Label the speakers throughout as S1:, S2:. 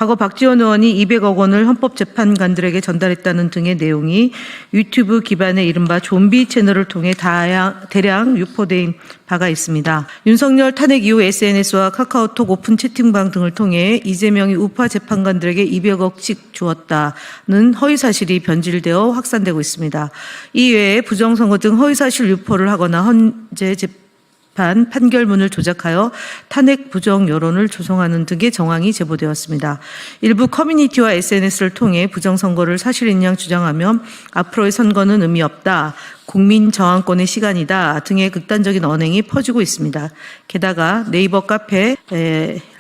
S1: 과거 박지원 의원이 200억 원을 헌법재판관들에게 전달했다는 등의 내용이 유튜브 기반의 이른바 좀비 채널을 통해 대량 유포된 바가 있습니다. 윤석열 탄핵 이후 SNS와 카카오톡 오픈 채팅방 등을 통해 이재명이 우파 재판관들에게 200억씩 주었다는 허위사실이 변질되어 확산되고 있습니다. 이외에 부정선거 등 허위사실 유포를 하거나 헌재 판결문을 조작하여 탄핵 부정 여론을 조성하는 등의 정황이 제보되었습니다. 일부 커뮤니티와 SNS를 통해 부정선거를 사실인 양 주장하며 앞으로의 선거는 의미 없다, 국민 저항권의 시간이다 등의 극단적인 언행이 퍼지고 있습니다. 게다가 네이버 카페,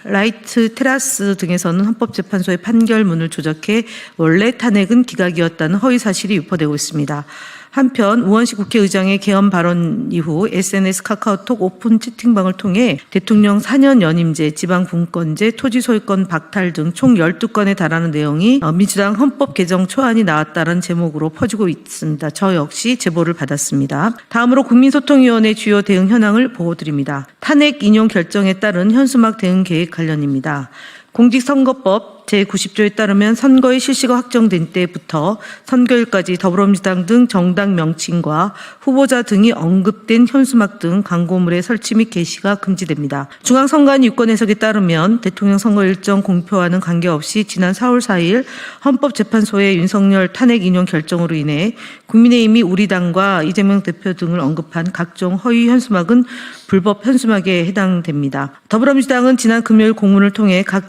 S1: 라이트 테라스 등에서는 헌법재판소의 판결문을 조작해 원래 탄핵은 기각이었다는 허위사실이 유포되고 있습니다. 한편 우원식 국회의장의 개헌 발언 이후 SNS 카카오톡 오픈 채팅방을 통해 대통령 4년 연임제, 지방분권제, 토지소유권 박탈 등 총 12건에 달하는 내용이 민주당 헌법 개정 초안이 나왔다는 제목으로 퍼지고 있습니다. 저 역시 제보를 받았습니다. 다음으로 국민소통위원회 주요 대응 현황을 보고드립니다. 탄핵 인용 결정에 따른 현수막 대응 계획 관련입니다. 공직선거법 제90조에 따르면 선거의 실시가 확정된 때부터 선거일까지 더불어민주당 등 정당 명칭과 후보자 등이 언급된 현수막 등 광고물의 설치 및 게시가 금지됩니다. 중앙선관위 유권 해석에 따르면 대통령 선거 일정 공표와는 관계없이 지난 4월 4일 헌법재판소의 윤석열 탄핵 인용 결정으로 인해 국민의힘이 우리당과 이재명 대표 등을 언급한 각종 허위 현수막은 불법 현수막에 해당됩니다. 더불어민주당은 지난 금요일 공문을 통해 각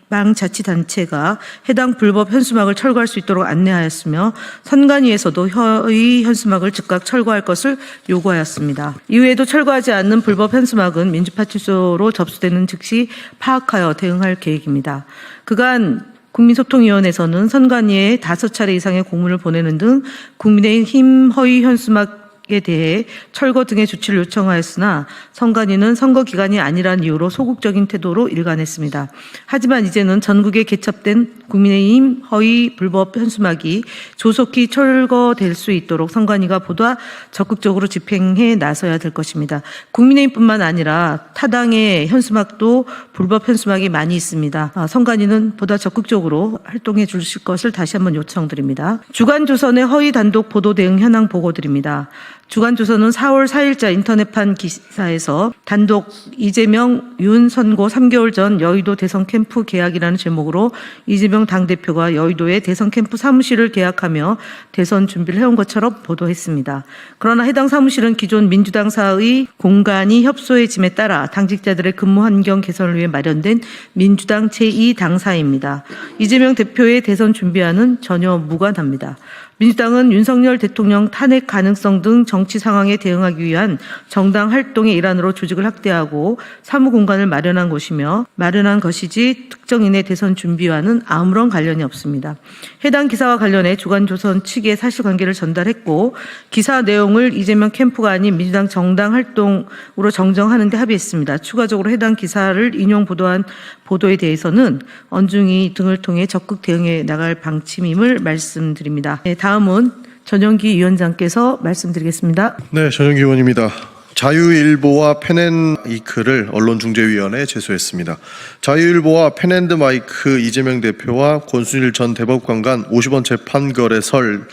S1: 지방자치단체가 해당 불법 현수막을 철거할 수 있도록 안내하였으며 선관위에서도 허위 현수막을 즉각 철거할 것을 요구하였습니다. 이외에도 철거하지 않는 불법 현수막은 민주파출소로 접수되는 즉시 파악하여 대응할 계획입니다. 그간 국민소통위원회에서는 선관위에 5차례 이상의 공문을 보내는 등 국민의힘 허위 현수막에 대해 철거 등의 조치를 요청하였으나 선관위는 선거 기간이 아니란 이유로 소극적인 태도로 일관했습니다. 하지만 이제는 전국에 개첩된 국민의힘 허위 불법 현수막이 조속히 철거될 수 있도록 선관위가 보다 적극적으로 집행해 나서야 될 것입니다. 국민의힘뿐만 아니라 타당의 현수막도 불법 현수막이 많이 있습니다. 선관위는 보다 적극적으로 활동해 주실 것을 다시 한번 요청드립니다. 주간조선의 허위 단독 보도 대응 현황 보고드립니다. 주간조선은 4월 4일자 인터넷판 기사에서 단독 이재명 윤 선고 3개월 전 여의도 대선 캠프 계약이라는 제목으로 이재명 당대표가 여의도의 대선 캠프 사무실을 계약하며 대선 준비를 해온 것처럼 보도했습니다. 그러나 해당 사무실은 기존 민주당사의 공간이 협소해짐에 따라 당직자들의 근무 환경 개선을 위해 마련된 민주당 제2당사입니다. 이재명 대표의 대선 준비와는 전혀 무관합니다. 민주당은 윤석열 대통령 탄핵 가능성 등 정치 상황에 대응하기 위한 정당 활동의 일환으로 조직을 확대하고 사무 공간을 마련한 것이지 특정인의 대선 준비와는 아무런 관련이 없습니다. 해당 기사와 관련해 주간조선 측에 사실관계를 전달했고 기사 내용을 이재명 캠프가 아닌 민주당 정당 활동으로 정정하는 데 합의했습니다. 추가적으로 해당 기사를 인용 보도한 보도에 대해서는 언중이 등을 통해 적극 대응해 나갈 방침임을 말씀드립니다. 네, 다음은 전영기 위원장께서 말씀드리겠습니다.
S2: 네, 전영기 의원입니다. 자유일보와 펜앤이크를 언론중재위원회에 제소했습니다. 자유일보와 펜앤드마이크 이재명 대표와 권순일 전 대법관간 50원 재판거래설을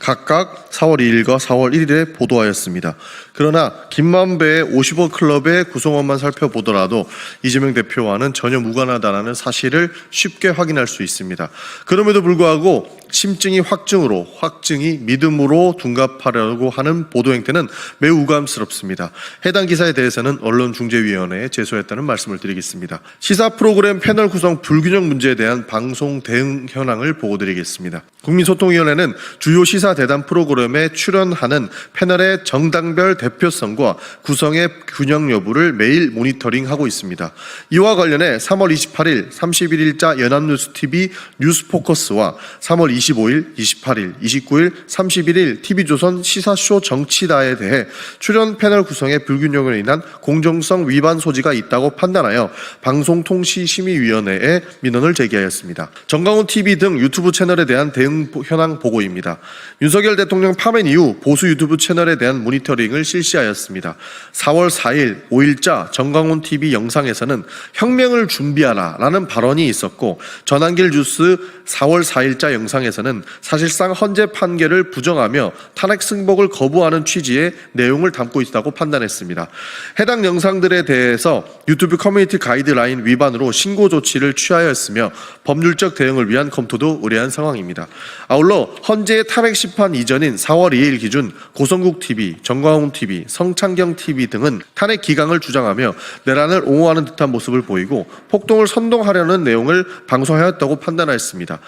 S2: 각각 4월 2일과 4월 1일에 보도하였습니다. 그러나 김만배의 50원 클럽의 구성원만 살펴보더라도 이재명 대표와는 전혀 무관하다는 사실을 쉽게 확인할 수 있습니다. 그럼에도 불구하고 심증이 확증이 믿음으로 둔갑하려고 하는 보도 행태는 매우 우감스럽습니다. 해당 기사에 대해서는 언론중재위원회에 제소했다는 말씀을 드리겠습니다. 시사 프로그램 패널 구성 불균형 문제에 대한 방송 대응 현황을 보고드리겠습니다. 국민소통위원회는 주요 시사 대담 프로그램에 출연하는 패널의 정당별 대표성과 구성의 균형 여부를 매일 모니터링하고 있습니다. 이와 관련해 3월 28일, 31일자 연합뉴스TV 뉴스포커스와 3월 25일, 28일, 29일, 31일 TV조선 시사쇼 정치다에 대해 출연 패널 채널 구성의 불균형으로 인한 공정성 위반 소지가 있다고 판단하여 방송통신심의위원회에 민원을 제기하였습니다. 정강훈 TV 등 유튜브 채널에 대한 대응 현황 보고입니다. 윤석열 대통령 파면 이후 보수 유튜브 채널에 대한 모니터링을 실시하였습니다. 4월 4일 5일자 정강훈 TV 영상에서는 혁명을 준비하라라는 발언이 있었고, 전한길 뉴스 4월 4일자 영상에서는 사실상 헌재 판결을 부정하며 탄핵 승복을 거부하는 취지의 내용을 담고 있다고 판단했습니다. 해당 영상들에 대해서 유튜브 커뮤니티 가이드라인 위반으로 신고 조치를 취하였으며 법률적 대응을 위한 검토도 의뢰한 상황입니다. 아울러 헌재의 탄핵 심판 이전인 4월 2일 기준 고성국 TV, 정광훈 TV, 성창경 TV 등은 탄핵 기강을 주장하며 내란을 옹호하는 듯한 모습을 보이고 폭동을 선동하려는 내용을 방송하였다고 판단하였습니다.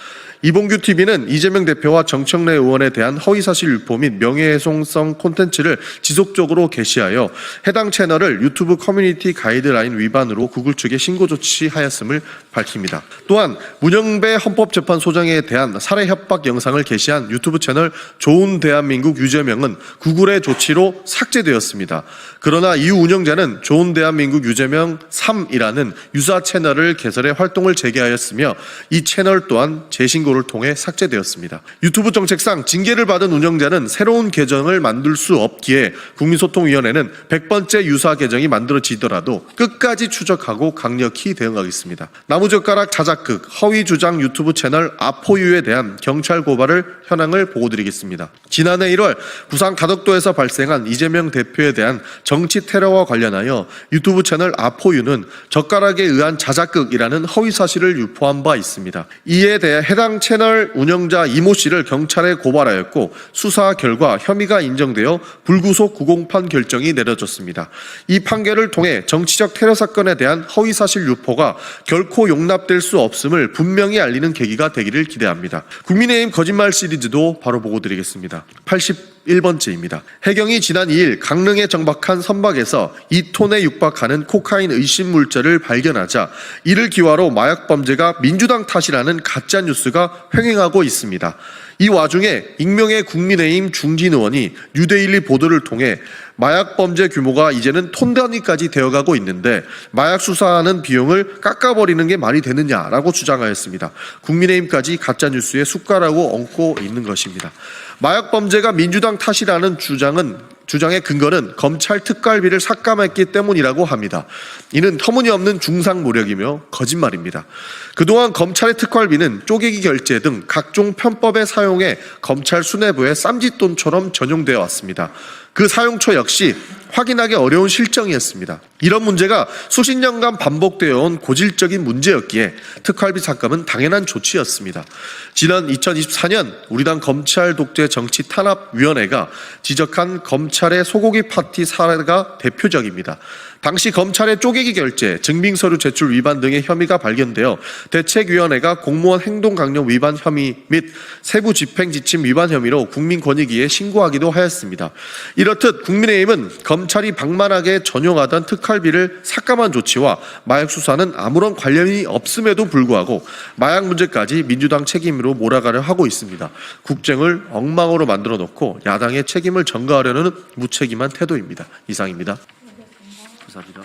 S2: 이봉규 TV는 이재명 대표와 정청래 의원에 대한 허위사실 유포 및 명예훼손성 콘텐츠를 지속적으로 게시하여 해당 채널을 유튜브 커뮤니티 가이드라인 위반으로 구글 측에 신고 조치하였음을 밝힙니다. 또한 문영배 헌법재판소장에 대한 살해 협박 영상을 게시한 유튜브 채널 좋은 대한민국 유재명은 구글의 조치로 삭제되었습니다. 그러나 이후 운영자는 좋은 대한민국 유재명 3이라는 유사 채널을 개설해 활동을 재개하였으며 이 채널 또한 재신고를 통해 삭제되었습니다. 유튜브 정책상 징계를 받은 운영자는 새로운 계정을 만들 수 없기에 국민소통위원회는 100번째 유사 계정이 만들어지더라도 끝까지 추적하고 강력히 대응하겠습니다. 나무젓가락 자작극, 허위 주장 유튜브 채널 아포유에 대한 경찰 고발을 현황을 보고드리겠습니다. 지난해 1월 부산 가덕도에서 발생한 이재명 대표에 대한 정치 테러와 관련하여 유튜브 채널 아포유는 젓가락에 의한 자작극이라는 허위 사실을 유포한 바 있습니다. 이에 대해 해당 채널 운영자 이모 씨를 경찰에 고발하였고 수사 결과 혐의가 인정되어 불구속 구공판 결정이 내려졌습니다. 이 판결을 통해 정치적 테러 사건에 대한 허위 사실 유포가 결코 용납될 수 없음을 분명히 알리는 계기가 되기를 기대합니다. 국민의힘 거짓말 시리즈도 바로 보고드리겠습니다. 81번째입니다. 해경이 지난 2일 강릉에 정박한 선박에서 2톤에 육박하는 코카인 의심 물자를 발견하자 이를 기화로 마약 범죄가 민주당 탓이라는 가짜 뉴스가 횡행하고 있습니다. 이 와중에 익명의 국민의힘 중진 의원이 뉴데일리 보도를 통해 마약 범죄 규모가 이제는 톤 단위까지 되어가고 있는데 마약 수사하는 비용을 깎아버리는 게 말이 되느냐라고 주장하였습니다. 국민의힘까지 가짜뉴스에 숟가락을 얹고 있는 것입니다. 마약 범죄가 민주당 탓이라는 주장의 근거는 검찰 특갈비를 삭감했기 때문이라고 합니다. 이는 터무니없는 중상모략이며 거짓말입니다. 그동안 검찰의 특활비는 쪼개기 결제 등 각종 편법에 사용해 검찰 수뇌부의 쌈짓돈처럼 전용되어 왔습니다. 그 사용처 역시 확인하기 어려운 실정이었습니다. 이런 문제가 수십 년간 반복되어 온 고질적인 문제였기에 특활비 삭감은 당연한 조치였습니다. 지난 2024년 우리 당 검찰 독재 정치 탄압위원회가 지적한 검찰의 소고기 파티 사례가 대표적입니다. 당시 검찰의 쪼개기 결제, 증빙서류 제출 위반 등의 혐의가 발견되어 대책위원회가 공무원 행동강령 위반 혐의 및 세부 집행지침 위반 혐의로 국민권익위에 신고하기도 하였습니다. 이렇듯 국민의힘은 검찰이 방만하게 전용하던 특활비를 삭감한 조치와 마약 수사는 아무런 관련이 없음에도 불구하고 마약 문제까지 민주당 책임으로 몰아가려 하고 있습니다. 국정을 엉망으로 만들어 놓고 야당의 책임을 전가하려는 무책임한 태도입니다. 이상입니다. 감사합니다.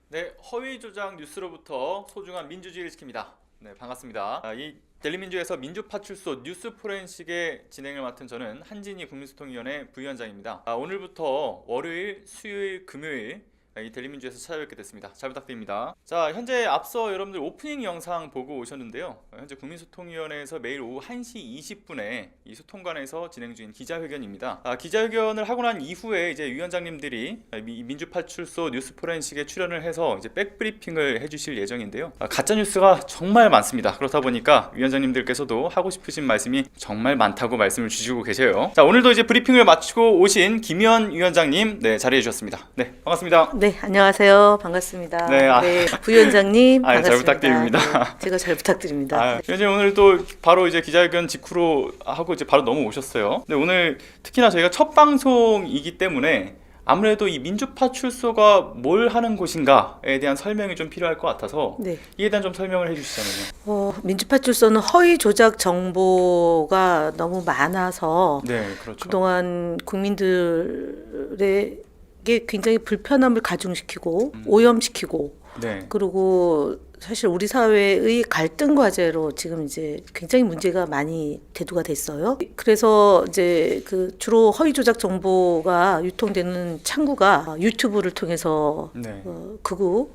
S3: 네, 허위 조작 뉴스로부터 소중한 민주주의를 지킵니다. 네, 반갑습니다. 이 델리민주에서 민주파출소 뉴스 포렌식의 진행을 맡은 저는 한진희 국민소통위원회 부위원장입니다. 오늘부터 월요일, 수요일, 금요일 이 델리민주에서 찾아뵙게 됐습니다. 잘 부탁드립니다. 자, 현재 앞서 여러분들 오프닝 영상 보고 오셨는데요. 현재 국민소통위원회에서 매일 오후 1시 20분에 이 소통관에서 진행 중인 기자회견입니다. 기자회견을 하고 난 이후에 이제 위원장님들이 민주파출소 뉴스 포렌식에 출연을 해서 이제 백브리핑을 해주실 예정인데요. 가짜 뉴스가 정말 많습니다. 그렇다 보니까 위원장님들께서도 하고 싶으신 말씀이 정말 많다고 말씀을 주시고 계세요. 자, 오늘도 이제 브리핑을 마치고 오신 김현 위원장님, 네, 자리해 주셨습니다. 네, 반갑습니다.
S4: 네, 안녕하세요. 반갑습니다.
S3: 네,
S4: 네, 부위원장님 반갑습니다.
S3: 잘 부탁드립니다.
S4: 네, 제가 잘 부탁드립니다.
S3: 위원장님 오늘 또 바로 이제 기자회견 직후로 하고 이제 바로 넘어오셨어요. 근데 오늘 특히나 저희가 첫 방송이기 때문에 아무래도 이 민주파출소가 뭘 하는 곳인가에 대한 설명이 좀 필요할 것 같아서
S4: 네.
S3: 이에 대한 좀 설명을 해주시자면요.
S4: 민주파출소는 허위 조작 정보가 너무 많아서
S3: 네, 그렇죠.
S4: 그동안 국민들의 게 굉장히 불편함을 가중시키고 오염시키고
S3: 네.
S4: 그리고 사실 우리 사회의 갈등 과제로 지금 이제 굉장히 문제가 많이 대두가 됐어요. 그래서 이제 그 주로 허위 조작 정보가 유통되는 창구가 유튜브를 통해서
S3: 네.
S4: 극우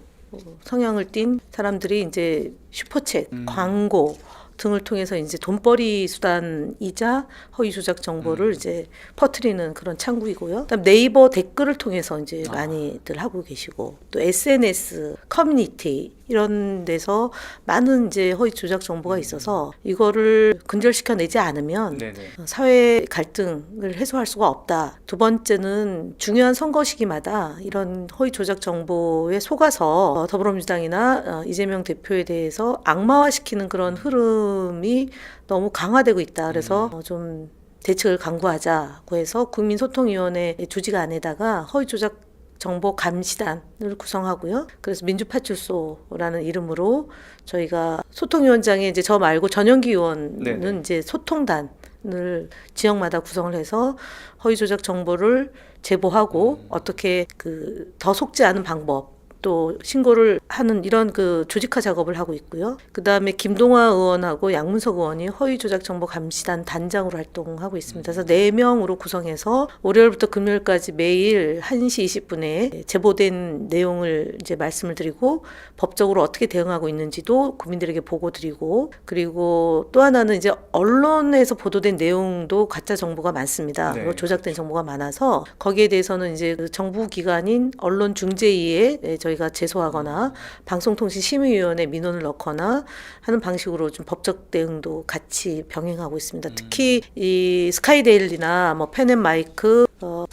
S4: 성향을 띤 사람들이 이제 슈퍼챗, 광고 등을 통해서 이제 돈벌이 수단이자 허위 조작 정보를 이제 퍼뜨리는 그런 창구이고요. 그다음 네이버 댓글을 통해서 이제 많이들 하고 계시고 또 SNS 커뮤니티 이런 데서 많은 이제 허위 조작 정보가 있어서 이거를 근절시켜내지 않으면
S3: 네네.
S4: 사회 갈등을 해소할 수가 없다. 두 번째는 중요한 선거 시기마다 이런 허위 조작 정보에 속아서 더불어민주당이나 이재명 대표에 대해서 악마화시키는 그런 흐름이 너무 강화되고 있다. 그래서 좀 대책을 강구하자고 해서 국민소통위원회 주지가 안에다가 허위 조작 정보 감시단을 구성하고요. 그래서 민주파출소라는 이름으로 저희가 소통위원장에 이제 저 말고 전영기 의원은
S3: 네네.
S4: 이제 소통단을 지역마다 구성을 해서 허위 조작 정보를 제보하고 어떻게 그 더 속지 않은 방법 또 신고를 하는 이런 그 조직화 작업을 하고 있고요. 그 다음에 김동화 의원하고 양문석 의원이 허위 조작 정보 감시단 단장으로 활동하고 있습니다. 그래서 4명으로 구성해서 월요일부터 금요일까지 매일 1시 20분에 제보된 내용을 이제 말씀을 드리고 법적으로 어떻게 대응하고 있는지도 국민들에게 보고 드리고 그리고 또 하나는 이제 언론에서 보도된 내용도 가짜 정보가 많습니다.
S3: 네.
S4: 그리고 조작된 정보가 많아서 거기에 대해서는 이제 그 정부 기관인 언론중재위에 저희가 제소하거나 방송통신심의위원회 민원을 넣거나 하는 방식으로 좀 법적 대응도 같이 병행하고 있습니다. 특히 이 스카이데일리나 뭐 펜앤마이크,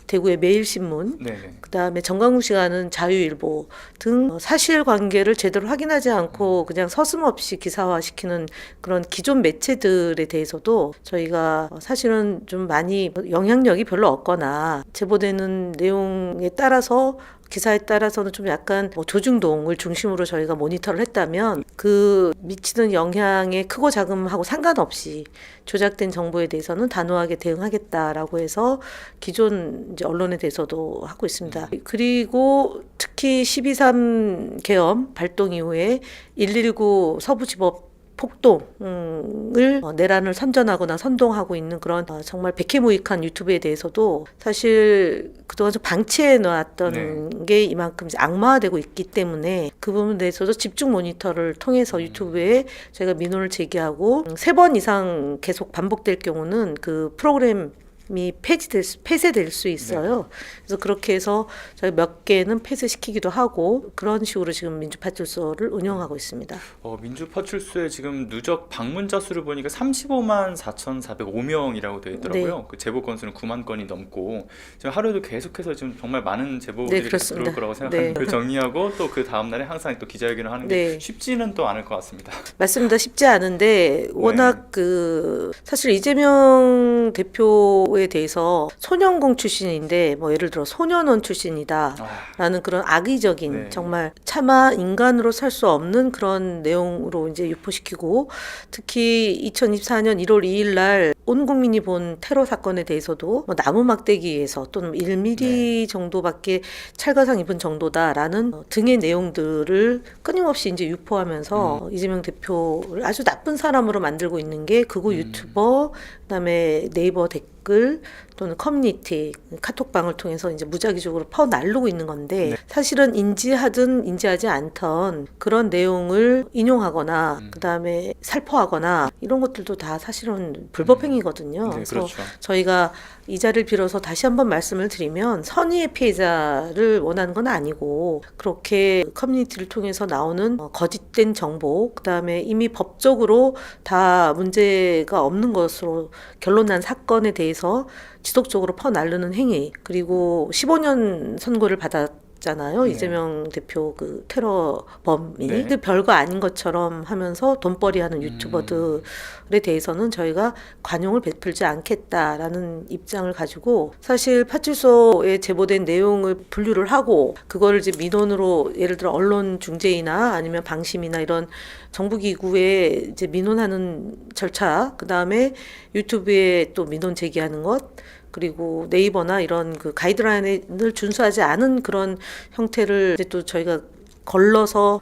S4: 대구의 매일신문,
S3: 네네.
S4: 그다음에 정광훈 씨가 하는 자유일보 등 사실관계를 제대로 확인하지 않고 그냥 서슴없이 기사화시키는 그런 기존 매체들에 대해서도 저희가 사실은 좀 많이 영향력이 별로 없거나 제보되는 내용에 따라서 기사에 따라서는 좀 약간 뭐 조중동을 중심으로 저희가 모니터를 했다면 그 미치는 영향의 크고 작음하고 상관없이 조작된 정보에 대해서는 단호하게 대응하겠다라고 해서 기존 이제 언론에 대해서도 하고 있습니다. 그리고 특히 12.3 계엄 발동 이후에 119 서부지법 폭동을 내란을 선전하거나 선동하고 있는 그런 정말 백해무익한 유튜브에 대해서도 사실 그동안 좀 방치해 놨던 게 이만큼 이제 악마화되고 있기 때문에 그 부분에 대해서도 집중 모니터를 통해서 유튜브에 저희가 민원을 제기하고 3번 이상 계속 반복될 경우는 그 프로그램이 폐쇄될 수 있어요. 그래서 그렇게 해서 저희 몇 개는 폐쇄시키기도 하고 그런 식으로 지금 민주파출소를 운영하고 있습니다.
S3: 민주파출소에 지금 누적 방문자 수를 보니까 35만 4,405명이라고 되어 있더라고요.
S4: 네.
S3: 그 제보 건수는 9만 건이 넘고 지금 하루에도 계속해서 지금 정말 많은 제보들이
S4: 네,
S3: 들어올
S4: 그렇습니다.
S3: 거라고 생각하는데
S4: 네.
S3: 그걸 정리하고 또 그 다음 날에 항상 또 기자회견을 하는 게
S4: 네.
S3: 쉽지는 또 않을 것 같습니다.
S4: 맞습니다. 쉽지 않은데 워낙 그 사실 이재명 대표에 대해서 소년공 출신인데 뭐 예를 들어 소년원 출신이다라는 그런 악의적인
S3: 네.
S4: 정말 차마 인간으로 살 수 없는 그런 내용으로 이제 유포시키고 특히 2024년 1월 2일 날 온 국민이 본 테러 사건에 대해서도 뭐 나무 막대기에서 또는 1mm 정도밖에 찰과상 입은 정도다라는 등의 내용들을 끊임없이 이제 유포하면서 이재명 대표를 아주 나쁜 사람으로 만들고 있는 게 극우 유튜버 그다음에 네이버 댓글 또는 커뮤니티 카톡방을 통해서 이제 무작위적으로 퍼날르고 있는 건데 사실은 인지하든 인지하지 않던 그런 내용을 인용하거나 그다음에 살포하거나 이런 것들도 다 사실은 불법행위거든요.
S3: 네,
S4: 그래서
S3: 그렇죠.
S4: 저희가 이 자리를 빌어서 다시 한번 말씀을 드리면 선의의 피해자를 원하는 건 아니고 그렇게 커뮤니티를 통해서 나오는 거짓된 정보 그다음에 이미 법적으로 다 문제가 없는 것으로 결론난 사건에 대해서 지속적으로 퍼날르는 행위 그리고 15년 선고를 받았잖아요.
S3: 네.
S4: 이재명 대표 그 테러범이
S3: 네.
S4: 그 별거 아닌 것처럼 하면서 돈벌이하는 유튜버들에 대해서는 저희가 관용을 베풀지 않겠다라는 입장을 가지고 사실 파출소에 제보된 내용을 분류를 하고 그거를 이제 민원으로 예를 들어 언론 중재이나 아니면 방심이나 이런 정부기구에 이제 민원하는 절차 그 다음에 유튜브에 또 민원 제기하는 것 그리고 네이버나 이런 그 가이드라인을 준수하지 않은 그런 형태를 이제 또 저희가 걸러서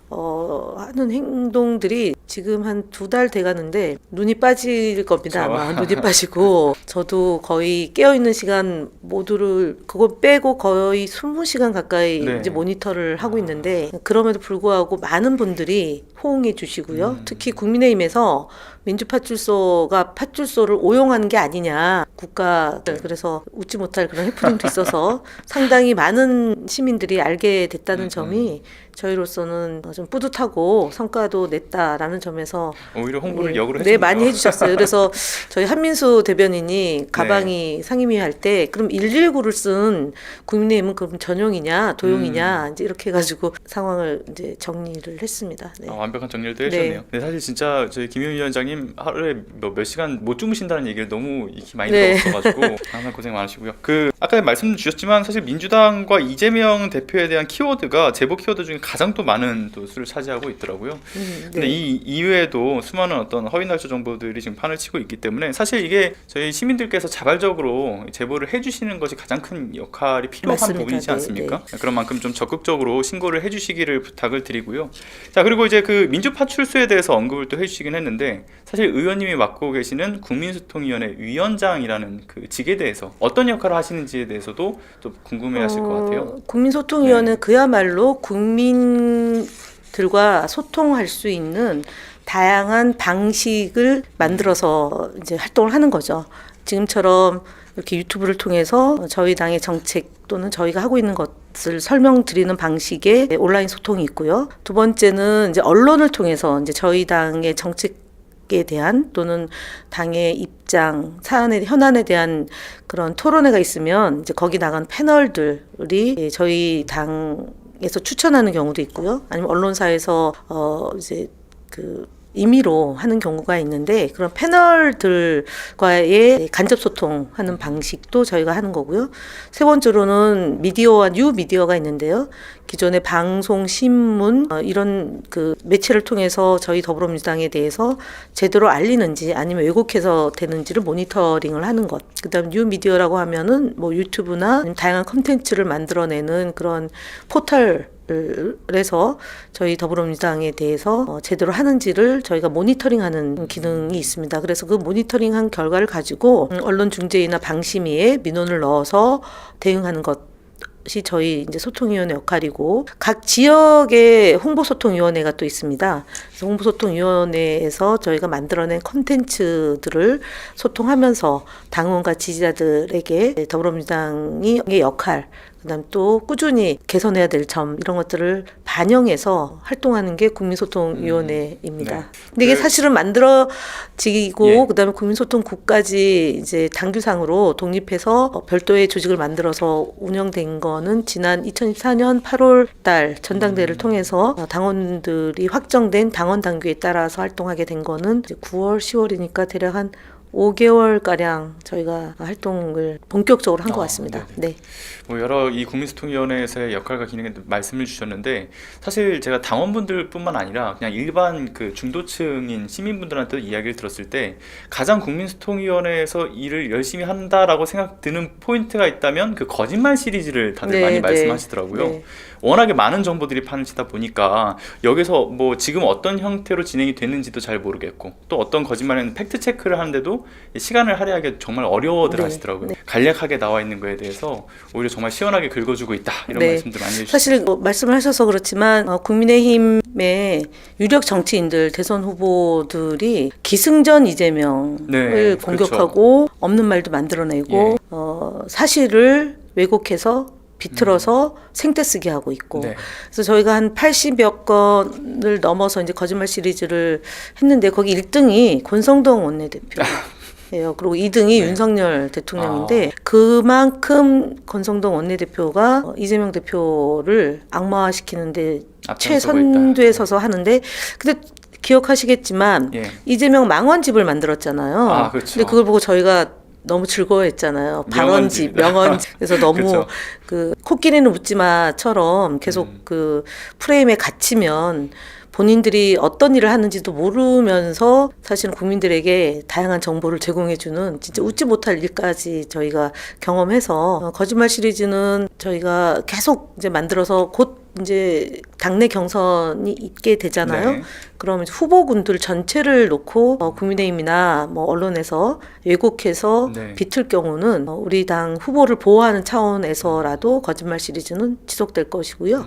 S4: 하는 행동들이 지금 한 2달 돼가는데 눈이 빠질 겁니다. 아마 눈이 빠지고 저도 거의 깨어있는 시간 모두를 그거 빼고 거의 20시간 가까이
S3: 네.
S4: 이제 모니터를 하고 있는데 그럼에도 불구하고 많은 분들이 호응해 주시고요. 특히 국민의힘에서 민주파출소가 파출소를 오용하는 게 아니냐 국가 그래서 웃지 못할 그런 해프닝도 있어서 상당히 많은 시민들이 알게 됐다는 점이 저희로서는 좀 뿌듯하고 성과도 냈다라는 점에서
S3: 오히려 홍보를
S4: 네,
S3: 역으로
S4: 네
S3: 해줍니다.
S4: 많이 해주셨어요. 그래서 저희 한민수 대변인이 가방이 상임위 할 때 그럼 119를 쓴 국민의힘은 그럼 전용이냐 도용이냐 이제 이렇게 해가지고 상황을 이제 정리를 했습니다. 네.
S3: 완벽한 정리를 또 해주셨네요.
S4: 네.
S3: 근데 사실 진짜 저희 김효민 위원장님 하루에 몇 시간 못 주무신다는 얘기를 너무 익히 많이
S4: 네.
S3: 들었어가지고 항상 고생 많으시고요. 그 아까 말씀 주셨지만 사실 민주당과 이재명 대표에 대한 키워드가 제보 키워드 중에 가장 또 많은 또 수를 차지하고 있더라고요. 근데
S4: 네.
S3: 이 이외에도 수많은 어떤 허위 날조 정보들이 지금 판을 치고 있기 때문에 사실 이게 저희 시민들께서 자발적으로 제보를 해주시는 것이 가장 큰 역할이 필요한
S4: 맞습니다.
S3: 부분이지
S4: 네,
S3: 않습니까? 그런 만큼 좀 적극적으로 신고를 해주시기를 부탁을 드리고요. 자, 그리고 이제 그 민주파출소에 대해서 언급을 또 해주시긴 했는데 사실 의원님이 맡고 계시는 국민소통위원회 위원장이라는 그 직에 대해서 어떤 역할을 하시는지에 대해서도 또 궁금해하실 것 같아요.
S4: 국민소통위원회
S3: 네.
S4: 그야말로 국민들과 소통할 수 있는 다양한 방식을 만들어서 이제 활동을 하는 거죠. 지금처럼 이렇게 유튜브를 통해서 저희 당의 정책 또는 저희가 하고 있는 것을 설명드리는 방식의 온라인 소통이 있고요. 두 번째는 이제 언론을 통해서 이제 저희 당의 정책에 대한 또는 당의 입장, 사안의 현안에 대한 그런 토론회가 있으면 이제 거기 나간 패널들이 저희 당에서 추천하는 경우도 있고요. 아니면 언론사에서 이제 그 임의로 하는 경우가 있는데 그런 패널들과의 간접 소통하는 방식도 저희가 하는 거고요. 세 번째로는 미디어와 뉴 미디어가 있는데요. 기존의 방송, 신문 이런 그 매체를 통해서 저희 더불어민주당에 대해서 제대로 알리는지 아니면 왜곡해서 되는지를 모니터링을 하는 것. 그다음 뉴 미디어라고 하면은 뭐 유튜브나 다양한 콘텐츠를 만들어내는 그런 포털 그래서 저희 더불어민주당에 대해서 제대로 하는지를 저희가 모니터링하는 기능이 있습니다. 그래서 그 모니터링한 결과를 가지고 언론중재위나 방심위에 민원을 넣어서 대응하는 것이 저희 이제 소통위원회 역할이고 각 지역의 홍보소통위원회가 또 있습니다. 그래서 홍보소통위원회에서 저희가 만들어낸 콘텐츠들을 소통하면서 당원과 지지자들에게 더불어민주당의 역할 그다음 또 꾸준히 개선해야 될 점 이런 것들을 반영해서 활동하는 게 국민소통위원회입니다.
S3: 네.
S4: 근데 이게 사실은 만들어지고
S3: 예.
S4: 그다음에 국민소통국까지 이제 당규상으로 독립해서 별도의 조직을 만들어서 운영된 거는 지난 2024년 8월 달 전당대회를 통해서 당원들이 확정된 당원 당규에 따라서 활동하게 된 거는 이제 9월, 10월이니까 대략 한 5개월가량 저희가 활동을 본격적으로 한 것 같습니다.
S3: 네네.
S4: 네.
S3: 뭐 여러 이 국민소통위원회에서의 역할과 기능에 말씀을 주셨는데 사실 제가 당원분들뿐만 아니라 그냥 일반 그 중도층인 시민분들한테 이야기를 들었을 때 가장 국민소통위원회에서 일을 열심히 한다라고 생각 드는 포인트가 있다면 그 거짓말 시리즈를 다들
S4: 네,
S3: 많이
S4: 네.
S3: 말씀하시더라고요.
S4: 네.
S3: 워낙에 많은 정보들이 판치다 보니까 여기서 뭐 지금 어떤 형태로 진행이 됐는지도 잘 모르겠고 또 어떤 거짓말에는 팩트 체크를 하는데도 시간을 할애하기 정말 어려워들
S4: 네,
S3: 하시더라고요. 간략하게 나와 있는 거에 대해서 오히려 정말 시원하게 긁어주고 있다 이런
S4: 네.
S3: 말씀들 많이 해주시죠.
S4: 사실 말씀을 하셔서 그렇지만 국민의힘의 유력 정치인들 대선 후보들이 기승전 이재명을
S3: 네,
S4: 공격하고 없는 말도 만들어내고 사실을 왜곡해서 비틀어서 생떼쓰기 하고 있고
S3: 네.
S4: 그래서 저희가 한 80여 건을 넘어서 이제 거짓말 시리즈를 했는데 거기 1등이 권성동 원내대표 예요. 그리고 2등이 윤석열 대통령인데 그만큼 권성동 원내대표가 이재명 대표를 악마화시키는데 최선두에 서서 하는데 근데 기억하시겠지만 이재명 망원집을 만들었잖아요.
S3: 그렇죠.
S4: 근데 그걸 보고 저희가 너무 즐거워했잖아요. 방언집, 명언집. 그래서 너무
S3: 그렇죠.
S4: 그 코끼리는 웃지 마처럼 계속 그 프레임에 갇히면 본인들이 어떤 일을 하는지도 모르면서 사실은 국민들에게 다양한 정보를 제공해주는 진짜 웃지 못할 일까지 저희가 경험해서 거짓말 시리즈는 저희가 계속 이제 만들어서 곧 이제 당내 경선이 있게 되잖아요.
S3: 네.
S4: 그러면 후보군들 전체를 놓고 국민의힘이나 뭐 언론에서 왜곡해서
S3: 네.
S4: 비틀 경우는 우리 당 후보를 보호하는 차원에서라도 거짓말 시리즈는 지속될 것이고요.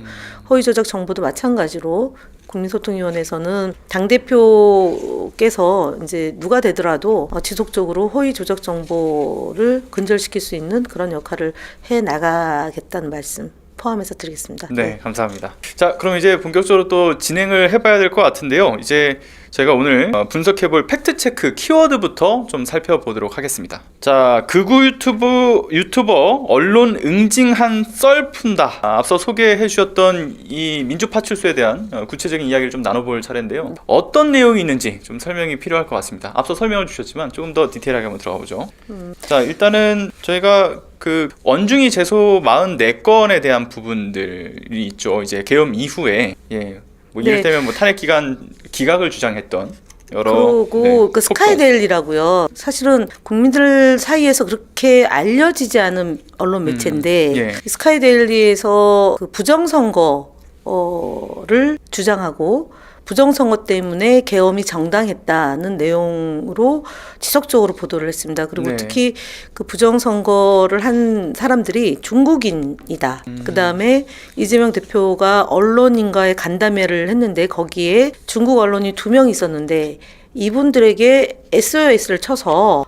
S4: 허위 조작 정보도 마찬가지로 국민소통위원회에서는 당대표께서 이제 누가 되더라도 지속적으로 허위 조작 정보를 근절시킬 수 있는 그런 역할을 해 나가겠다는 말씀 포함해서 드리겠습니다.
S3: 네, 감사합니다. 자, 그럼 이제 본격적으로 또 진행을 해봐야 될 것 같은데요. 이제 저희가 오늘 분석해볼 팩트체크 키워드부터 좀 살펴보도록 하겠습니다. 자, 극우 유튜버 언론 응징한 썰 푼다. 앞서 소개해 주셨던 이 민주파출소에 대한 구체적인 이야기를 좀 나눠볼 차례인데요. 어떤 내용이 있는지 좀 설명이 필요할 것 같습니다. 앞서 설명을 주셨지만 조금 더 디테일하게 한번 들어가 보죠. 자, 일단은 저희가 그 원중이 제소 44건에 대한 부분들이 있죠. 이제 계엄 이후에 뭐
S4: 네.
S3: 이를테면 뭐 탄핵 기각을 주장했던 여러
S4: 그리고 그
S3: 폭동.
S4: 스카이데일리라고요. 사실은 국민들 사이에서 그렇게 알려지지 않은 언론 매체인데
S3: 예.
S4: 이 스카이데일리에서 그 부정선거를 주장하고 부정선거 때문에 계엄이 정당했다는 내용으로 지속적으로 보도를 했습니다. 그리고
S3: 네.
S4: 특히 그 부정선거를 한 사람들이 중국인이다. 그다음에 이재명 대표가 언론인과의 간담회를 했는데 거기에 중국 언론이 2명 있었는데 이분들에게 SOS를 쳐서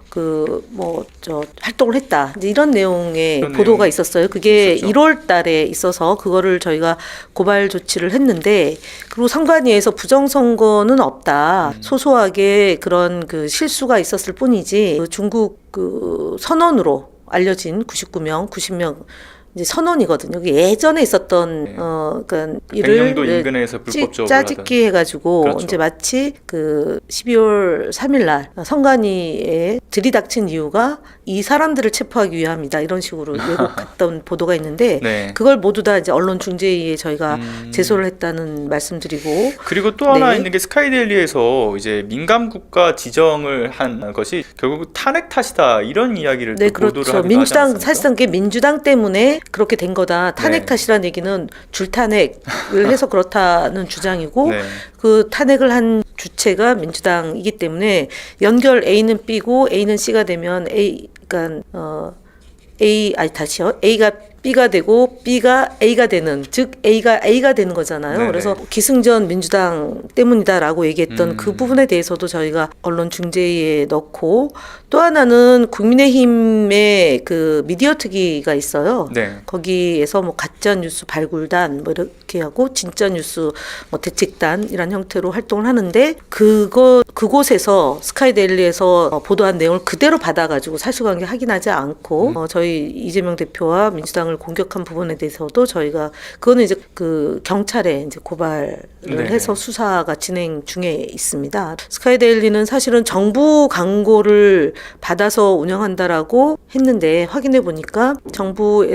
S4: 활동을 했다. 이제 이런 내용의
S3: 그런
S4: 보도가
S3: 내용이
S4: 있었어요. 그게
S3: 있었죠.
S4: 1월 달에 있어서 그거를 저희가 고발 조치를 했는데 그리고 선관위에서 부정선거는 없다. 소소하게 그런 그 실수가 있었을 뿐이지 그 중국 그 선언으로 알려진 99명, 90명 이제 선언이거든요. 그게 예전에 있었던
S3: 네.
S4: 그러니까
S3: 백령도 인근에서 불법적으로
S4: 짜집기 해가지고
S3: 그렇죠.
S4: 이제 마치 그 12월 3일 날 선관위에 들이닥친 이유가 이 사람들을 체포하기 위함이다 이런 식으로 왜곡했던 보도가 있는데
S3: 네.
S4: 그걸 모두 다 이제 언론중재위에 저희가 제소를 했다는 말씀드리고
S3: 그리고 또 하나
S4: 네.
S3: 있는 게 스카이데일리에서 이제 민감 국가 지정을 한 것이 결국 탄핵 탓이다 이런 이야기를
S4: 네,
S3: 또 보도를
S4: 그렇죠.
S3: 하기도 하지
S4: 민주당
S3: 않았습니까?
S4: 사실상 그게 민주당 때문에 그렇게 된 거다. 탄핵
S3: 네.
S4: 탓이라는 얘기는 줄탄핵을 해서 그렇다는 주장이고
S3: 네.
S4: 그 탄핵을 한 주체가 민주당이기 때문에 연결 A는 B고 A는 C가 되면 A가 B가 되고 B가 A가 되는 즉 A가 되는 거잖아요.
S3: 네네.
S4: 그래서 기승전 민주당 때문이다라고 얘기했던 그 부분에 대해서도 저희가 언론 중재위에 넣고 또 하나는 국민의힘의 그 미디어 특위가 있어요.
S3: 네.
S4: 거기에서 뭐 가짜 뉴스 발굴단 뭐 이렇게 하고 진짜 뉴스 뭐 대책단 이런 형태로 활동을 하는데 그곳에서 스카이데일리에서 보도한 내용을 그대로 받아가지고 사실관계 확인하지 않고 저희 이재명 대표와 민주당을 공격한 부분에 대해서도 저희가 그거는 이제 그 경찰에 이제 고발을
S3: 네네.
S4: 해서 수사가 진행 중에 있습니다. 스카이데일리는 사실은 정부 광고를 받아서 운영한다라고 했는데 확인해 보니까 정부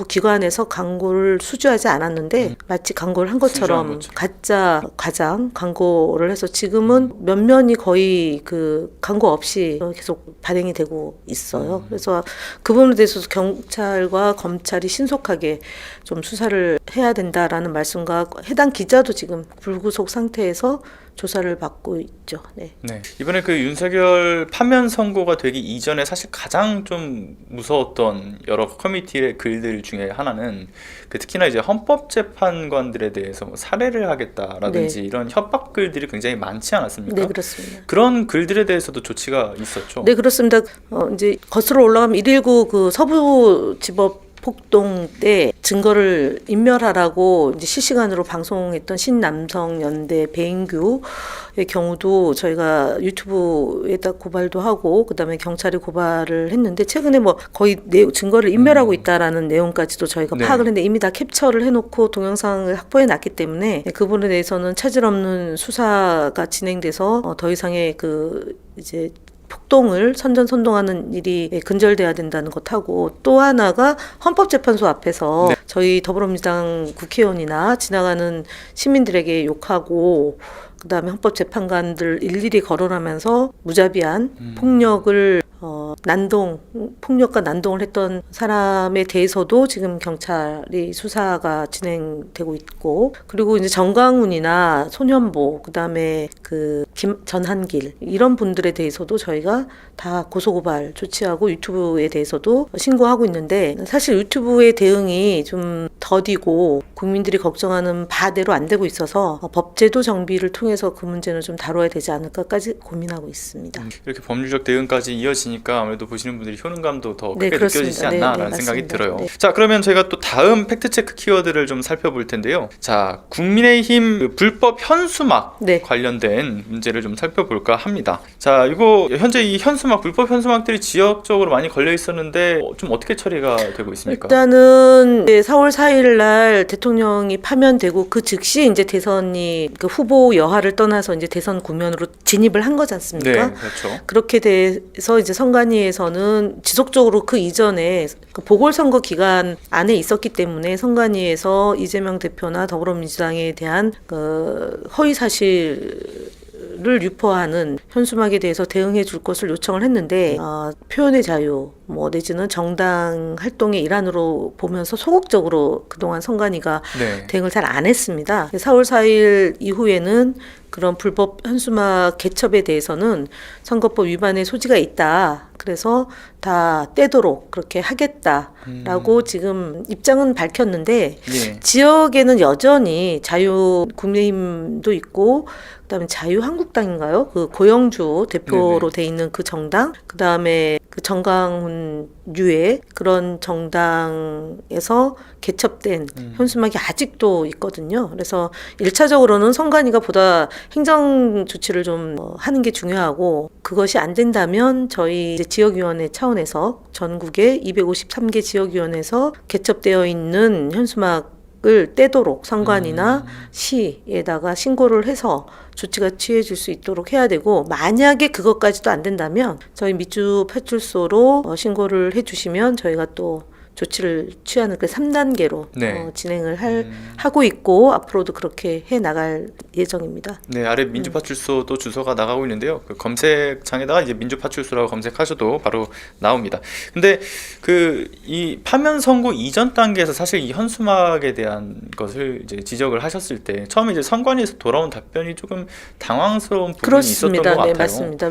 S4: 기관에서 광고를 수주하지 않았는데 마치 광고를 한
S3: 수주한
S4: 것처럼
S3: 거죠.
S4: 가짜 과장 광고를 해서 지금은 면면이 거의 그 광고 없이 계속 발행이 되고 있어요. 그래서 그 부분에 대해서 경찰과 검찰이 신속하게 좀 수사를 해야 된다라는 말씀과 해당 기자도 지금 불구속 상태에서 조사를 받고 있죠. 네.
S3: 네. 이번에 그 윤석열 파면 선고가 되기 이전에 사실 가장 좀 무서웠던 여러 커뮤니티의 글들 중에 하나는 그 특히나 이제 헌법재판관들에 대해서 뭐 살해를 하겠다라든지
S4: 네.
S3: 이런 협박 글들이 굉장히 많지 않았습니까?
S4: 네, 그렇습니다.
S3: 그런 글들에 대해서도 조치가 있었죠.
S4: 네, 그렇습니다. 이제 거슬러 올라가면 119 그 서부지법 폭동 때 증거를 인멸하라고 이제 실시간으로 방송했던 신남성연대 배인규의 경우도 저희가 유튜브에다 고발도 하고 그다음에 경찰에 고발을 했는데 최근에 뭐 거의 증거를 인멸하고 있다라는 내용까지도 저희가
S3: 네.
S4: 파악을 했는데 이미 다 캡처를 해놓고 동영상을 확보해 놨기 때문에 그 부분에 대해서는 차질 없는 수사가 진행돼서 더 이상의 그 이제 폭동을 선전선동하는 일이 근절돼야 된다는 것하고 또 하나가 헌법재판소 앞에서
S3: 네.
S4: 저희 더불어민주당 국회의원이나 지나가는 시민들에게 욕하고 그다음에 헌법재판관들 일일이 거론하면서 무자비한 폭력을 폭력과 난동을 했던 사람에 대해서도 지금 경찰이 수사가 진행되고 있고, 그리고 이제 정강훈이나 손현보, 그다음에 전한길 이런 분들에 대해서도 저희가 다 고소고발 조치하고 유튜브에 대해서도 신고하고 있는데, 사실 유튜브의 대응이 좀 더디고 국민들이 걱정하는 바대로 안 되고 있어서 법제도 정비를 통해서 그 문제는 좀 다뤄야 되지 않을까까지 고민하고 있습니다.
S3: 이렇게 법률적 대응까지 이어지니까 아무래도 보시는 분들이 효능감도 더
S4: 네,
S3: 크게
S4: 그렇습니다.
S3: 느껴지지 않나라는
S4: 네, 네,
S3: 생각이
S4: 맞습니다.
S3: 들어요.
S4: 네.
S3: 자, 그러면 저희가 또 다음 팩트체크 키워드를 좀 살펴볼 텐데요. 자, 국민의힘 불법 현수막
S4: 네.
S3: 관련된 문제를 좀 살펴볼까 합니다. 자, 이거 현재 이 현수막, 불법 현수막들이 지역적으로 많이 걸려 있었는데 좀 어떻게 처리가 되고 있습니까?
S4: 일단은 4월 4일 날 대통령이 파면되고 그 즉시 이제 대선이 그 후보 여하를 떠나서 이제 대선 국면으로 진입을 한 거지 않습니까?
S3: 네, 그렇죠.
S4: 그렇게 돼서 이제 선관위에서는 지속적으로 그 이전에 그 보궐선거 기간 안에 있었기 때문에 선관위에서 이재명 대표나 더불어민주당에 대한 그 허위 사실을 유포하는 현수막에 대해서 대응해 줄 것을 요청을 했는데, 표현의 자유 내지는 정당 활동의 일환으로 보면서 소극적으로 그동안 선관위가
S3: 네.
S4: 대응을 잘 안 했습니다. 4월 4일 이후에는 그런 불법 현수막 개첩에 대해서는 선거법 위반의 소지가 있다. 그래서 다 떼도록 그렇게 하겠다라고 지금 입장은 밝혔는데,
S3: 예.
S4: 지역에는 여전히 국민의힘도 있고, 그다음에 자유한국당인가요? 그 고영주 대표로 돼 있는 그 정당, 그다음에 그 정강훈 유의 그런 정당에서 개첩된 현수막이 아직도 있거든요. 그래서 1차적으로는 선관위가 보다 행정 조치를 좀 하는 게 중요하고, 그것이 안 된다면 저희 이제 지역위원회 차원에서 전국의 253개 지역위원회에서 개첩되어 있는 현수막을 떼도록 선관위나 시에다가 신고를 해서 조치가 취해질 수 있도록 해야 되고, 만약에 그것까지도 안 된다면 저희 민주파출소로 신고를 해주시면 저희가 또 조치를 취하는 그 3단계로
S3: 네.
S4: 진행을 하고 있고, 앞으로도 그렇게 해 나갈 예정입니다.
S3: 네, 아래 민주파출소도 주소가 나가고 있는데요. 그 검색창에다가 이제 민주파출소라고 검색하셔도 바로 나옵니다. 근데 이 파면 선고 이전 단계에서 사실 이 현수막에 대한 것을 이제 지적을 하셨을 때 처음에 이제 선관위에서 돌아온 답변이 조금 당황스러운 부분이
S4: 그렇습니다.
S3: 있었던 것 같아요.
S4: 네, 맞습니다.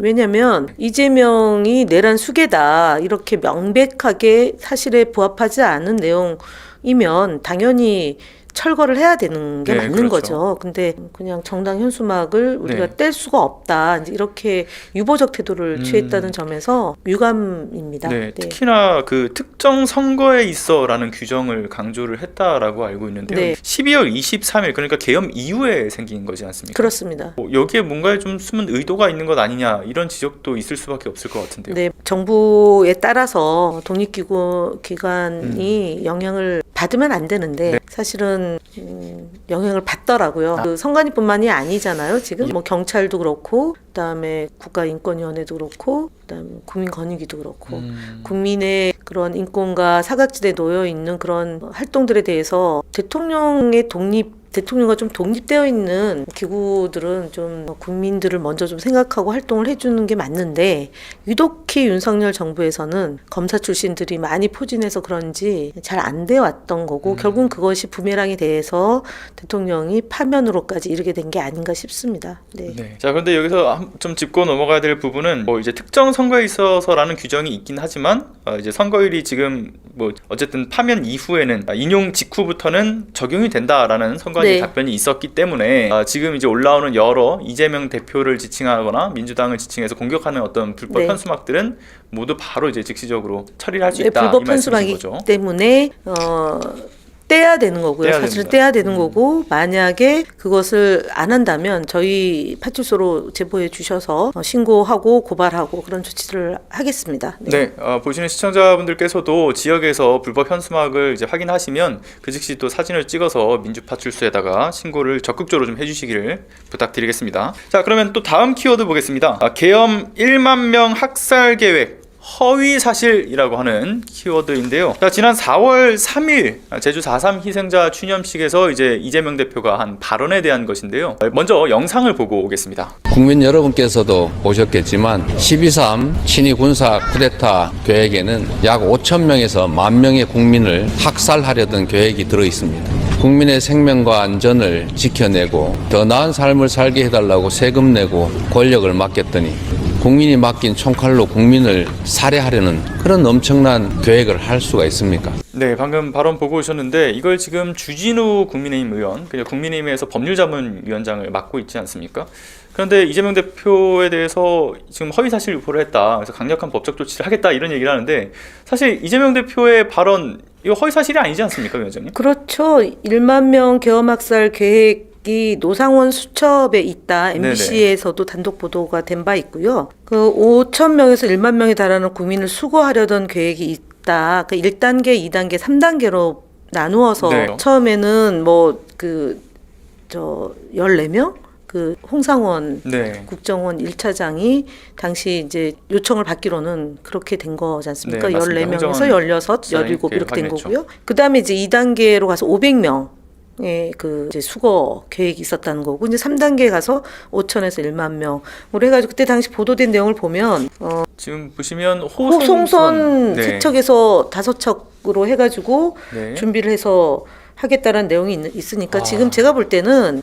S4: 왜냐면 이재명이 내란 수괴다 이렇게 명백하게 사실에 부합하지 않은 내용이면 당연히 철거를 해야 되는 게
S3: 네,
S4: 맞는
S3: 그렇죠.
S4: 거죠. 근데 그냥 정당 현수막을 우리가
S3: 네.
S4: 뗄 수가 없다, 이제 이렇게 유보적 태도를 취했다는 점에서 유감입니다.
S3: 네, 특히나 그 특정 선거에 있어라는 규정을 강조를 했다라고 알고 있는데요.
S4: 네.
S3: 12월 23일 그러니까 계엄 이후에 생긴 거지 않습니까?
S4: 그렇습니다.
S3: 여기에 뭔가 좀 숨은 의도가 있는 것 아니냐 이런 지적도 있을 수밖에 없을 것 같은데요.
S4: 네, 정부에 따라서 독립기관이 영향을 받으면 안 되는데,
S3: 네.
S4: 사실은 영향을 받더라고요. 그 선관위뿐만이 아니잖아요. 지금 뭐 경찰도 그렇고, 그다음에 국가인권위원회도 그렇고, 그다음에 국민권익위도 그렇고, 국민의 그런 인권과 사각지대에 놓여 있는 그런 활동들에 대해서 대통령과 좀 독립되어 있는 기구들은 좀 국민들을 먼저 좀 생각하고 활동을 해주는 게 맞는데, 유독히 윤석열 정부에서는 검사 출신들이 많이 포진해서 그런지 잘 안 돼 왔던 거고, 결국은 그것이 부메랑이 돼서 대통령이 파면으로까지 이르게 된 게 아닌가 싶습니다. 네.
S3: 네. 자, 그런데 여기서 좀 짚고 넘어가야 될 부분은 이제 특정 선거에 있어서라는 규정이 있긴 하지만 이제 선거일이 지금 어쨌든 파면 이후에는 인용 직후부터는 적용이 된다라는 선관위
S4: 네.
S3: 답변이 있었기 때문에 지금 이제 올라오는 여러 이재명 대표를 지칭하거나 민주당을 지칭해서 공격하는 어떤 불법
S4: 네.
S3: 현수막들은 모두 바로 이제 즉시적으로 처리를 할 수
S4: 네,
S3: 있다 이
S4: 불법
S3: 말씀이신
S4: 현수막이기
S3: 거죠.
S4: 때문에 떼야 되는 거고요.
S3: 떼야
S4: 사실은
S3: 됩니다.
S4: 떼야 되는 거고, 만약에 그것을 안 한다면 저희 파출소로 제보해 주셔서 신고하고 고발하고 그런 조치를 하겠습니다.
S3: 네, 보시는 시청자분들께서도 지역에서 불법 현수막을 이제 확인하시면 그 즉시 또 사진을 찍어서 민주파출소에다가 신고를 적극적으로 좀 해주시기를 부탁드리겠습니다. 자, 그러면 또 다음 키워드 보겠습니다. 계엄 1만 명 학살 계획 허위 사실이라고 하는 키워드인데요. 자, 지난 4월 3일 제주 4.3 희생자 추념식에서 이제 이재명 대표가 한 발언에 대한 것인데요. 먼저 영상을 보고 오겠습니다.
S5: 국민 여러분께서도 보셨겠지만 12.3 친위 군사 쿠데타 계획에는 약 5천 명에서 1만 명의 국민을 학살하려던 계획이 들어 있습니다. 국민의 생명과 안전을 지켜내고 더 나은 삶을 살게 해달라고 세금 내고 권력을 맡겼더니 국민이 맡긴 총칼로 국민을 살해하려는 그런 엄청난 계획을 할 수가 있습니까?
S3: 네, 방금 발언 보고 오셨는데 이걸 지금 주진우 국민의힘 의원, 그냥 국민의힘에서 법률자문위원장을 맡고 있지 않습니까? 그런데 이재명 대표에 대해서 지금 허위사실 유포를 했다, 그래서 강력한 법적 조치를 하겠다 이런 얘기를 하는데 사실 이재명 대표의 발언 이거 허위사실이 아니지 않습니까, 위원장님?
S4: 그렇죠. 1만 명 계엄학살 계획이 노상원 수첩에 있다. MBC에서도 단독 보도가 된 바 있고요. 그 5천 명에서 1만 명에 달하는 국민을 수거하려던 계획이 있다. 그 1단계, 2단계, 3단계로 나누어서
S3: 네.
S4: 처음에는 14명? 그 홍상원
S3: 네.
S4: 국정원 1차장이 당시 이제 요청을 받기로는 그렇게 된 거지 않습니까?
S3: 네, 맞습니다.
S4: 14명에서 16, 17 이렇게 된 거고요. 그 다음에 이제 2단계로 가서 500명의 그 이제 수거 계획이 있었다는 거고, 이제 3단계에 가서 5천에서 1만 명. 우리 해가지고 그때 당시 보도된 내용을 보면,
S3: 지금 보시면
S4: 호송선
S3: 네.
S4: 3척에서 5척으로 해가지고
S3: 네.
S4: 준비를 해서 하겠다라는 내용이 있으니까 지금 제가 볼 때는,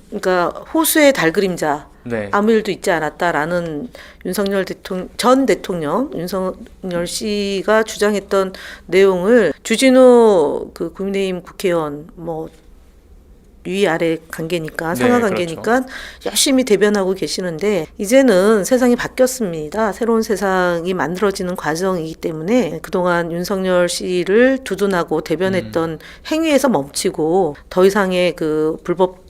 S4: 그러니까 호수의 달 그림자,
S3: 네.
S4: 아무 일도 있지 않았다라는 전 대통령 윤석열 씨가 주장했던 내용을 주진우 그 국민의힘 국회의원 위아래 관계니까 상하
S3: 네,
S4: 관계니까
S3: 그렇죠.
S4: 열심히 대변하고 계시는데, 이제는 세상이 바뀌었습니다. 새로운 세상이 만들어지는 과정이기 때문에 그동안 윤석열 씨를 두둔하고 대변했던 행위에서 멈추고 더 이상의 그 불법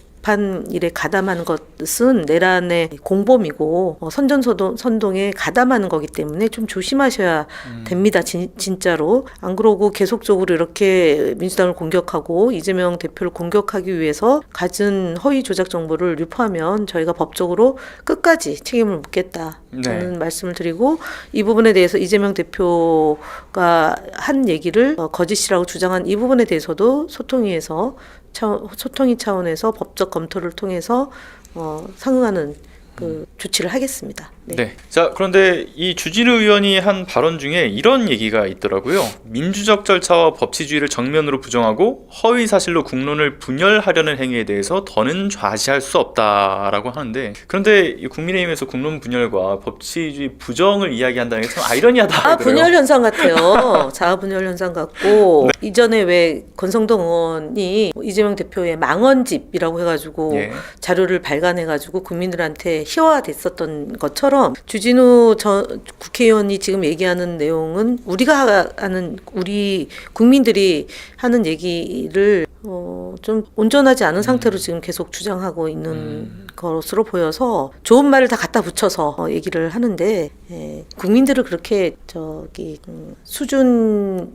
S4: 일에 가담하는 것은 내란의 공범이고 선전선동에 가담하는 거기 때문에 좀 조심하셔야 됩니다. 진짜로. 안 그러고 계속적으로 이렇게 민주당을 공격하고 이재명 대표를 공격하기 위해서 가진 허위 조작 정보를 유포하면 저희가 법적으로 끝까지 책임을 묻겠다. 저는
S3: 네.
S4: 말씀을 드리고, 이 부분에 대해서 이재명 대표가 한 얘기를 거짓이라고 주장한 이 부분에 대해서도 소통위 차원에서 법적 검토를 통해서 상응하는 그 조치를 하겠습니다. 네.
S3: 네. 자, 그런데 이 주진우 의원이 한 발언 중에 이런 얘기가 있더라고요. 민주적 절차와 법치주의를 정면으로 부정하고 허위 사실로 국론을 분열하려는 행위에 대해서 더는 좌시할 수 없다라고 하는데, 그런데 이 국민의힘에서 국론 분열과 법치주의 부정을 이야기한다는 게 참 아이러니하다.
S4: 분열 현상 같아요. 자아 분열 현상 같고, 이전에 왜 권성동 의원이 이재명 대표의 망언집이라고 해가지고
S3: 예.
S4: 자료를 발간해가지고 국민들한테 희화됐었던 것처럼, 주진우 국회의원이 지금 얘기하는 내용은 우리 국민들이 하는 얘기를 좀 온전하지 않은 상태로 지금 계속 주장하고 있는 것으로 보여서 좋은 말을 다 갖다 붙여서 얘기를 하는데, 국민들을 그렇게 수준이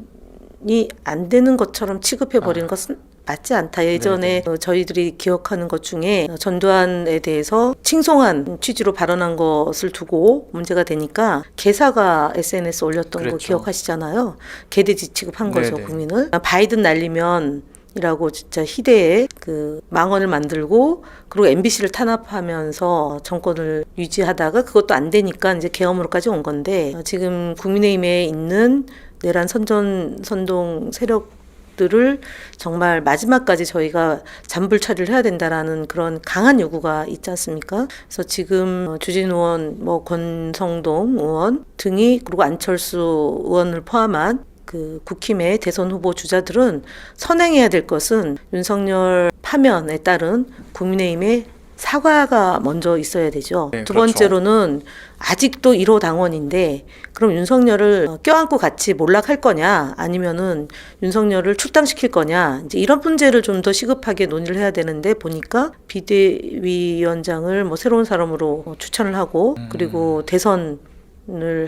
S4: 안 되는 것처럼 취급해 버리는 것은 맞지 않다. 예전에 저희들이 기억하는 것 중에 전두환에 대해서 칭송한 취지로 발언한 것을 두고 문제가 되니까 개사가 SNS 올렸던 거 기억하시잖아요. 개돼지 취급한 거죠, 국민을. 바이든 날리면 이라고 진짜 희대의 그 망언을 만들고, 그리고 MBC를 탄압하면서 정권을 유지하다가 그것도 안 되니까 이제 계엄으로까지 온 건데, 지금 국민의힘에 있는 내란 선동 세력들을 정말 마지막까지 저희가 잔불 처리를 해야 된다라는 그런 강한 요구가 있지 않습니까? 그래서 지금 주진우 의원, 권성동 의원 등이, 그리고 안철수 의원을 포함한 그 국힘의 대선 후보 주자들은 선행해야 될 것은 윤석열 파면에 따른 국민의힘의 사과가 먼저 있어야 되죠.
S3: 네,
S4: 두
S3: 그렇죠.
S4: 번째로는 아직도 1호 당원인데 그럼 윤석열을 껴안고 같이 몰락할 거냐, 아니면은 윤석열을 출당시킬 거냐, 이제 이런 문제를 좀 더 시급하게 논의를 해야 되는데, 보니까 비대위원장을 새로운 사람으로 추천을 하고, 그리고 대선을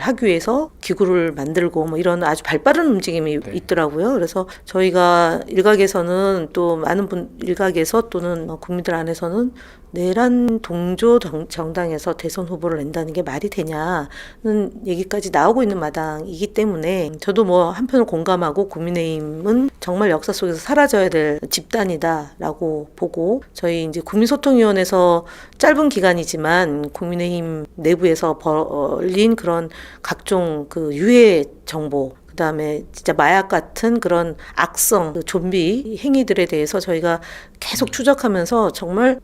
S4: 하기 위해서 기구를 만들고 이런 아주 발빠른 움직임이 있더라고요. 그래서 저희가 일각에서는 또 많은 일각에서 또는 국민들 안에서는 내란 동조 정당에서 대선 후보를 낸다는 게 말이 되냐는 얘기까지 나오고 있는 마당이기 때문에 저도 뭐 한편으로 공감하고 국민의힘은 정말 역사 속에서 사라져야 될 집단이다라고 보고 저희 이제 국민소통위원회에서 짧은 기간이지만 국민의힘 내부에서 벌린 그런 각종 그 유해 정보 그다음에 진짜 마약 같은 그런 악성 그 좀비 행위들에 대해서 저희가 계속 추적하면서 정말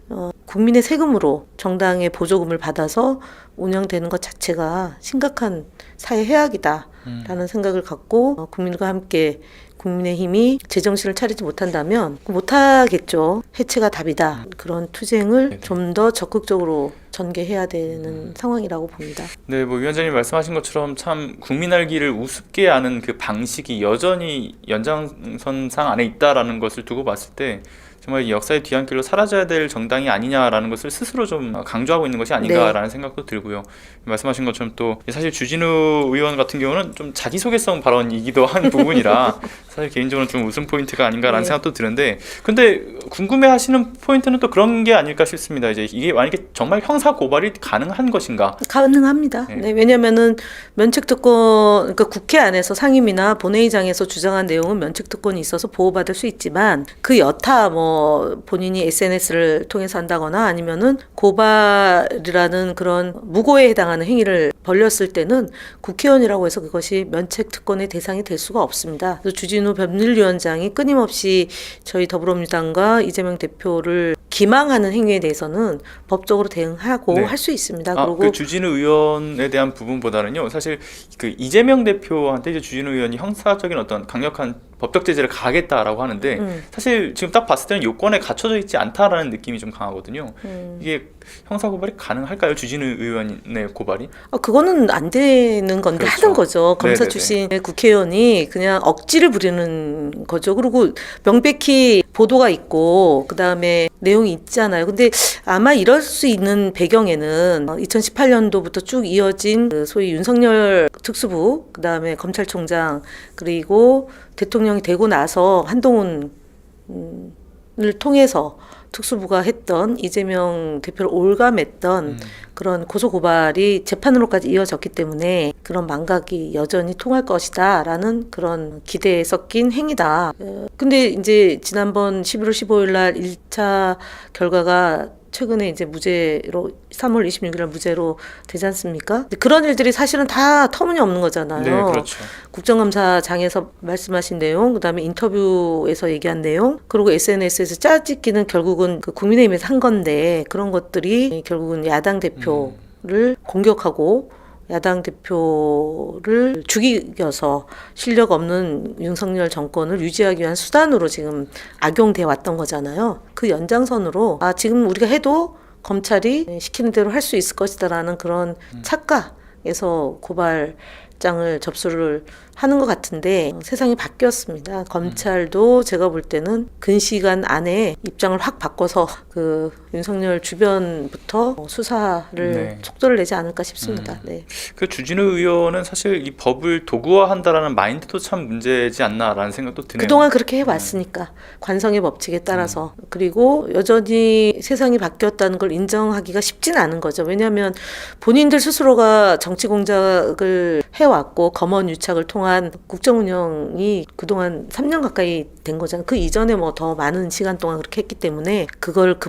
S4: 국민의 세금으로 정당의 보조금을 받아서 운영되는 것 자체가 심각한 사회 해악이다라는 생각을 갖고 국민과 함께 국민의힘이 제정신을 차리지 못한다면 못하겠죠. 해체가 답이다. 그런 투쟁을 좀 더 적극적으로 전개해야 되는 상황이라고 봅니다.
S3: 네, 뭐 위원장님 말씀하신 것처럼 참 국민 알기를 우습게 하는 그 방식이 여전히 연장선상 안에 있다라는 것을 두고 봤을 때 정말 이 역사의 뒤안길로 사라져야 될 정당이 아니냐라는 것을 스스로 좀 강조하고 있는 것이 아닌가라는 생각도 들고요. 말씀하신 것처럼 또 사실 주진우 의원 같은 경우는 좀 자기소개성 발언이기도 한 부분이라 사실 개인적으로 좀 웃음 포인트가 아닌가라는 생각도 드는데 근데 궁금해하시는 포인트는 또 그런 게 아닐까 싶습니다. 이제 이게 만약에 정말 형사 고발이 가능한 것인가?
S4: 가능합니다. 네, 왜냐면은 면책특권, 그러니까 국회 안에서 상임위나 본회의장에서 주장한 내용은 면책특권이 있어서 보호받을 수 있지만 그 여타 뭐 본인이 SNS를 통해서 한다거나 아니면은 고발이라는 그런 무고에 해당하는 행위를 벌렸을 때는 국회의원이라고 해서 그것이 면책특권의 대상이 될 수가 없습니다. 그래서 주진우 법률위원장이 끊임없이 저희 더불어민주당과 이재명 대표를 기망하는 행위에 대해서는 법적으로 대응하고
S3: 네.
S4: 할 수 있습니다.
S3: 아,
S4: 그리고
S3: 그 주진우 의원에 대한 부분보다는요. 사실 그 이재명 대표한테 이제 주진우 의원이 형사적인 어떤 강력한 법적 제재를 가하겠다라고 하는데 사실 지금 딱 봤을 때는 요건에 갖춰져 있지 않다라는 느낌이 좀 강하거든요. 이게 형사 고발이 가능할까요? 주진우 의원의 고발이?
S4: 그거는 안 되는 건데
S3: 그렇죠.
S4: 하는 거죠. 검사
S3: 네네네.
S4: 출신의 국회의원이 그냥 억지를 부리는 거죠. 그리고 명백히 보도가 있고 그다음에 내용이 있잖아요. 근데 아마 이럴 수 있는 배경에는 2018년도부터 쭉 이어진 그 소위 윤석열 특수부 그다음에 검찰총장 그리고 대통령이 되고 나서 한동훈을 통해서 특수부가 했던 이재명 대표를 올감했던 그런 고소고발이 재판으로까지 이어졌기 때문에 그런 망각이 여전히 통할 것이다라는 그런 기대에 섞인 행위다. 근데 이제 지난번 11월 15일 날 1차 결과가 최근에 이제 무죄로 3월 26일 날 무죄로 되지 않습니까? 그런 일들이 사실은 다 터무니없는 거잖아요.
S3: 네, 그렇죠.
S4: 국정감사장에서 말씀하신 내용, 그다음에 인터뷰에서 얘기한 내용, 그리고 SNS에서 짜집기는 결국은 그 국민의힘에서 한 건데 그런 것들이 결국은 야당 대표를 공격하고 야당 대표를 죽이겨서 실력 없는 윤석열 정권을 유지하기 위한 수단으로 지금 악용돼 왔던 거잖아요. 그 연장선으로 지금 우리가 해도 검찰이 시키는 대로 할 수 있을 것이다라는 그런 착각에서 고발장을 접수를 하는 것 같은데 세상이 바뀌었습니다. 검찰도 제가 볼 때는 근시간 안에 입장을 확 바꿔서 그 윤석열 주변부터 수사를 속도를 내지 않을까 싶습니다. 네.
S3: 그 주진우 의원은 사실 이 법을 도구화한다라는 마인드도 참 문제지 않나라는 생각도 드네요.
S4: 그동안 그렇게 해왔으니까 관성의 법칙에 따라서 그리고 여전히 세상이 바뀌었다는 걸 인정하기가 쉽진 않은 거죠. 왜냐하면 본인들 스스로가 정치 공작을 해왔고 검언 유착을 통한 국정 운영이 그동안 3년 가까이 된 거잖아요. 그 이전에 뭐 더 많은 시간 동안 그렇게 했기 때문에 그걸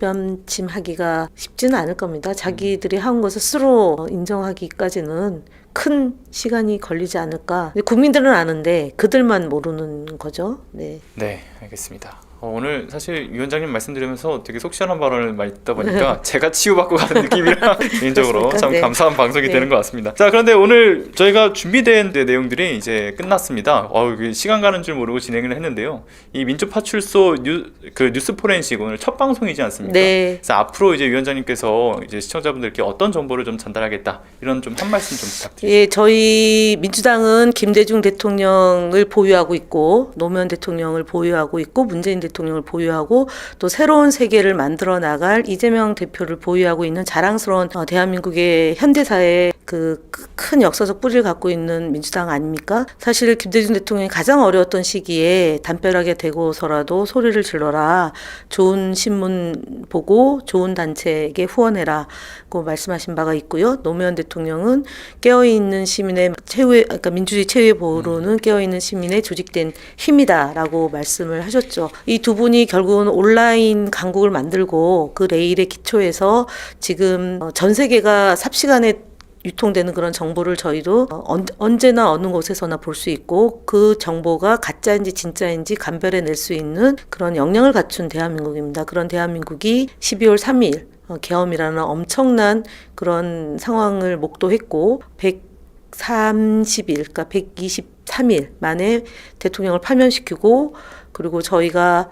S4: 급변침하기가 쉽지는 않을 겁니다. 자기들이 한 것을 스스로 인정하기까지는 큰 시간이 걸리지 않을까. 국민들은 아는데 그들만 모르는 거죠. 네.
S3: 네, 알겠습니다. 오늘 사실 위원장님 말씀드리면서 되게 속 시원한 발언을 많이 듣다 보니까 제가 치유받고 가는 느낌이라 개인적으로
S4: 그렇습니까?
S3: 참
S4: 네.
S3: 감사한 방송이
S4: 네.
S3: 되는 것 같습니다. 자, 그런데 오늘 저희가 준비된 내용들이 이제 끝났습니다. 시간 가는 줄 모르고 진행을 했는데요. 이 민주파출소 뉴스 포렌식 오늘 첫 방송이지 않습니까?
S4: 네.
S3: 그래서 앞으로 이제 위원장님께서 이제 시청자분들께 어떤 정보를 좀 전달하겠다 이런 좀 한 말씀 좀 부탁드립니다.
S4: 예, 저희 민주당은 김대중 대통령을 보유하고 있고 노무현 대통령을 보유하고 있고 문재인 대통령을 보유하고 또 새로운 세계를 만들어 나갈 이재명 대표를 보유하고 있는 자랑스러운 대한민국의 현대사의 그 큰 역사적 뿌리를 갖고 있는 민주당 아닙니까? 사실 김대중 대통령이 가장 어려웠던 시기에 담벼락에 대고서라도 소리를 질러라. 좋은 신문 보고 좋은 단체에게 후원해라고 말씀하신 바가 있고요. 노무현 대통령은 깨어있는 시민의 최후의, 그러니까 민주주의 최후의 보루는 깨어있는 시민의 조직된 힘이다라고 말씀을 하셨죠. 이 두 분이 결국은 온라인 강국을 만들고 그 레일의 기초에서 지금 전 세계가 삽시간에 유통되는 그런 정보를 저희도 언제나 어느 곳에서나 볼 수 있고 그 정보가 가짜인지 진짜인지 감별해낼 수 있는 그런 역량을 갖춘 대한민국입니다. 그런 대한민국이 12월 3일 계엄이라는 엄청난 그런 상황을 목도했고 130일, 그러니까 123일 만에 대통령을 파면시키고 그리고 저희가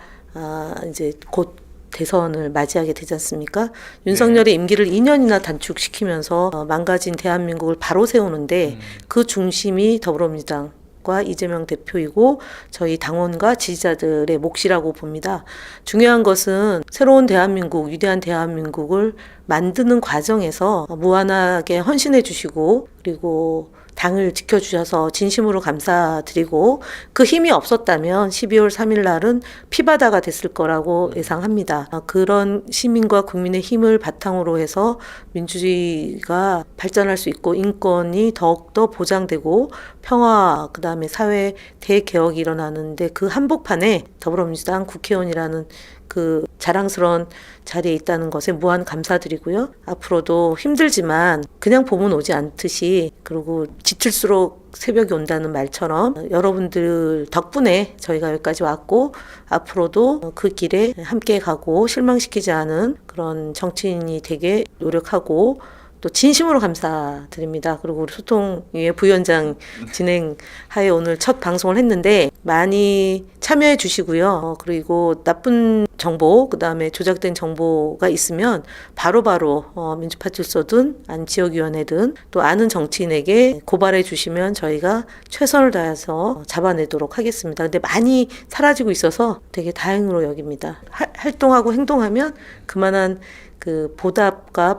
S4: 이제 곧 대선을 맞이하게 되지 않습니까? 윤석열의 임기를 2년이나 단축시키면서 망가진 대한민국을 바로 세우는데 그 중심이 더불어민주당과 이재명 대표이고 저희 당원과 지지자들의 몫이라고 봅니다. 중요한 것은 새로운 대한민국, 위대한 대한민국을 만드는 과정에서 무한하게 헌신해 주시고 그리고 당을 지켜주셔서 진심으로 감사드리고 그 힘이 없었다면 12월 3일 날은 피바다가 됐을 거라고 예상합니다. 그런 시민과 국민의 힘을 바탕으로 해서 민주주의가 발전할 수 있고 인권이 더욱더 보장되고 평화 그다음에 사회 대개혁이 일어나는데 그 한복판에 더불어민주당 국회의원이라는 그 자랑스러운 자리에 있다는 것에 무한 감사드리고요. 앞으로도 힘들지만 그냥 봄은 오지 않듯이 그리고 지칠수록 새벽이 온다는 말처럼 여러분들 덕분에 저희가 여기까지 왔고 앞으로도 그 길에 함께 가고 실망시키지 않은 그런 정치인이 되게 노력하고 또 진심으로 감사드립니다. 그리고 우리 소통위의 부위원장 진행하에 오늘 첫 방송을 했는데 많이 참여해 주시고요. 그리고 나쁜 정보, 그다음에 조작된 정보가 있으면 바로바로 민주파출소든 아니면 지역위원회든 또 아는 정치인에게 고발해 주시면 저희가 최선을 다해서 잡아내도록 하겠습니다. 근데 많이 사라지고 있어서 되게 다행으로 여깁니다. 활동하고 행동하면 그만한 그 보답과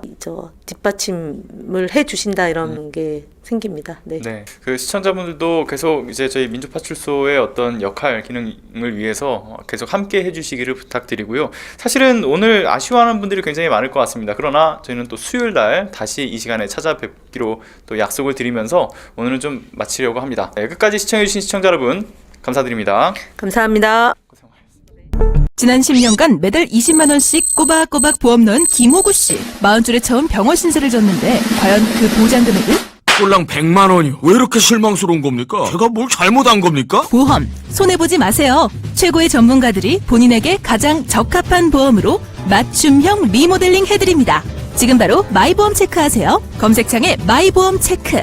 S4: 뒷받침을 해 주신다 이런 게 생깁니다. 네.
S3: 네. 그 시청자분들도 계속 이제 저희 민주파출소의 어떤 역할 기능을 위해서 계속 함께 해주시기를 부탁드리고요. 사실은 오늘 아쉬워하는 분들이 굉장히 많을 것 같습니다. 그러나 저희는 또 수요일 날 다시 이 시간에 찾아뵙기로 또 약속을 드리면서 오늘은 좀 마치려고 합니다. 네, 끝까지 시청해주신 시청자 여러분 감사드립니다.
S4: 감사합니다.
S6: 지난 10년간 매달 20만 원씩 꼬박꼬박 보험 넣은 김호구 씨. 40줄에 처음 병원 신세를 졌는데 과연 그 보장 금액은?
S7: 꼴랑 100만 원이요. 왜 이렇게 실망스러운 겁니까? 제가 뭘 잘못한 겁니까?
S6: 보험 손해보지 마세요. 최고의 전문가들이 본인에게 가장 적합한 보험으로 맞춤형 리모델링 해드립니다. 지금 바로 마이보험 체크하세요. 검색창에 마이보험 체크.